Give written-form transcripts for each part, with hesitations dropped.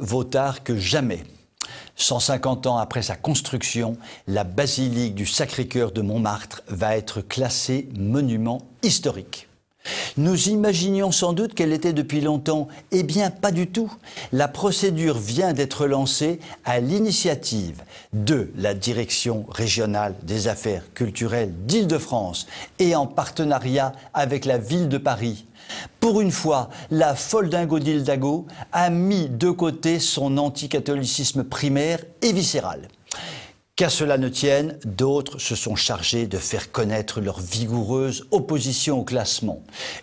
vaut tard que jamais. 150 ans après sa construction, la basilique du Sacré-Cœur de Montmartre va être classée monument historique. Nous imaginions sans doute qu'elle était depuis longtemps. Eh bien, pas du tout. La procédure vient d'être lancée à l'initiative de la Direction régionale des affaires culturelles d'Île-de-France et en partenariat avec la ville de Paris. Pour une fois, la foldingo d'Hidalgo a mis de côté son anticatholicisme primaire et viscéral. Qu'à cela ne tienne, d'autres se sont chargés de faire connaître leur vigoureuse opposition au classement.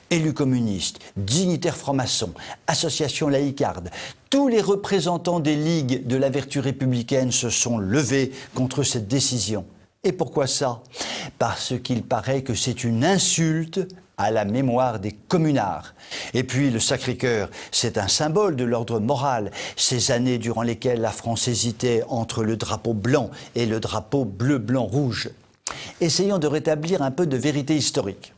Élus communistes, dignitaires francs-maçons, associations laïcardes, tous les représentants des ligues de la vertu républicaine se sont levés contre cette décision. Et pourquoi ça? Parce qu'il paraît que c'est une insulte à la mémoire des communards. Et puis le Sacré-Cœur, c'est un symbole de l'ordre moral. Ces années durant lesquelles la France hésitait entre le drapeau blanc et le drapeau bleu-blanc-rouge. Essayons de rétablir un peu de vérité historique.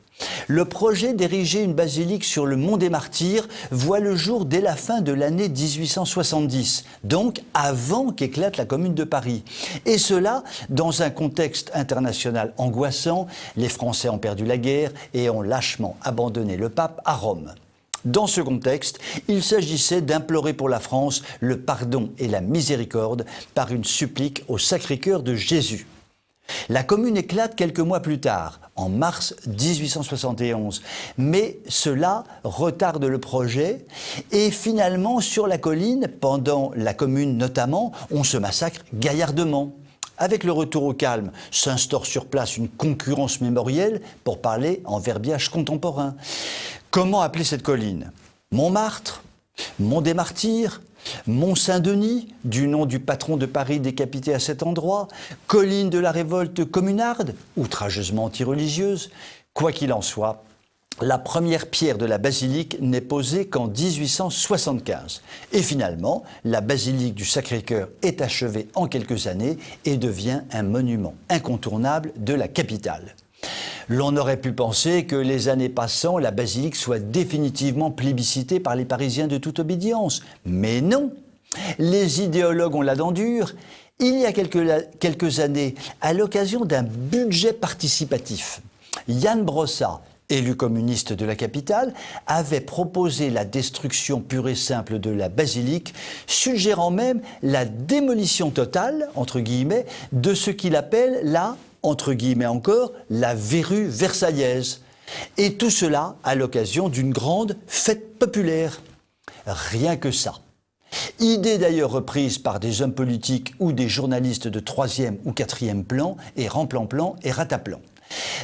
Le projet d'ériger une basilique sur le Mont des Martyrs voit le jour dès la fin de l'année 1870, donc avant qu'éclate la Commune de Paris. Et cela dans un contexte international angoissant. Les Français ont perdu la guerre et ont lâchement abandonné le pape à Rome. Dans ce contexte, il s'agissait d'implorer pour la France le pardon et la miséricorde par une supplique au Sacré-Cœur de Jésus. La commune éclate quelques mois plus tard, en mars 1871, mais cela retarde le projet et finalement sur la colline, pendant la commune notamment, on se massacre gaillardement. Avec le retour au calme, s'instaure sur place une concurrence mémorielle pour parler en verbiage contemporain. Comment appeler cette colline? Montmartre? Mont des Martyrs? Mont-Saint-Denis, du nom du patron de Paris décapité à cet endroit, colline de la révolte communarde, outrageusement anti-religieuse. Quoi qu'il en soit, la première pierre de la basilique n'est posée qu'en 1875. Et finalement, la basilique du Sacré-Cœur est achevée en quelques années et devient un monument incontournable de la capitale. L'on aurait pu penser que les années passant, la basilique soit définitivement plébiscitée par les Parisiens de toute obédience. Mais non! Les idéologues ont la dent dure. Il y a quelques années, à l'occasion d'un budget participatif, Yann Brossat, élu communiste de la capitale, avait proposé la destruction pure et simple de la basilique, suggérant même la démolition totale, entre guillemets, de ce qu'il appelle la entre guillemets encore, la verrue versaillaise. Et tout cela à l'occasion d'une grande fête populaire. Rien que ça. Idée d'ailleurs reprise par des hommes politiques ou des journalistes de 3e ou 4e plan et remplan-plan et rataplan.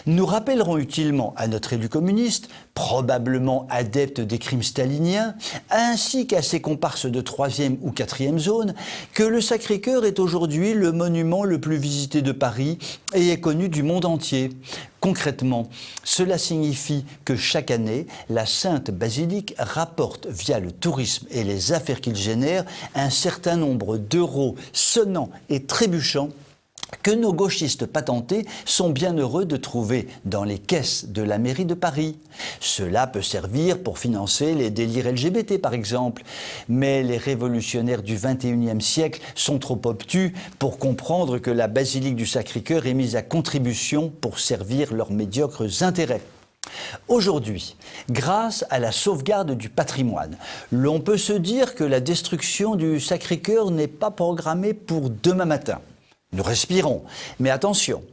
Nous rappellerons utilement à notre élu communiste, probablement adepte des crimes staliniens, ainsi qu'à ses comparses de 3e ou 4e zone, que le Sacré-Cœur est aujourd'hui le monument le plus visité de Paris et est connu du monde entier. Concrètement, cela signifie que chaque année, la Sainte Basilique rapporte via le tourisme et les affaires qu'il génère un certain nombre d'euros sonnants et trébuchants que nos gauchistes patentés sont bien heureux de trouver dans les caisses de la mairie de Paris. Cela peut servir pour financer les délires LGBT par exemple, mais les révolutionnaires du XXIe siècle sont trop obtus pour comprendre que la basilique du Sacré-Cœur est mise à contribution pour servir leurs médiocres intérêts. Aujourd'hui, grâce à la sauvegarde du patrimoine, l'on peut se dire que la destruction du Sacré-Cœur n'est pas programmée pour demain matin. Nous respirons, mais attention,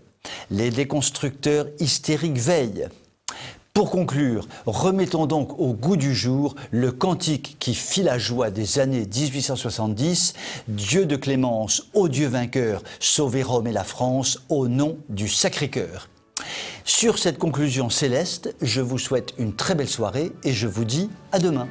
les déconstructeurs hystériques veillent. Pour conclure, remettons donc au goût du jour le cantique qui fit la joie des années 1870, Dieu de clémence, ô Dieu vainqueur, sauvez Rome et la France au nom du Sacré-Cœur. Sur cette conclusion céleste, je vous souhaite une très belle soirée et je vous dis à demain.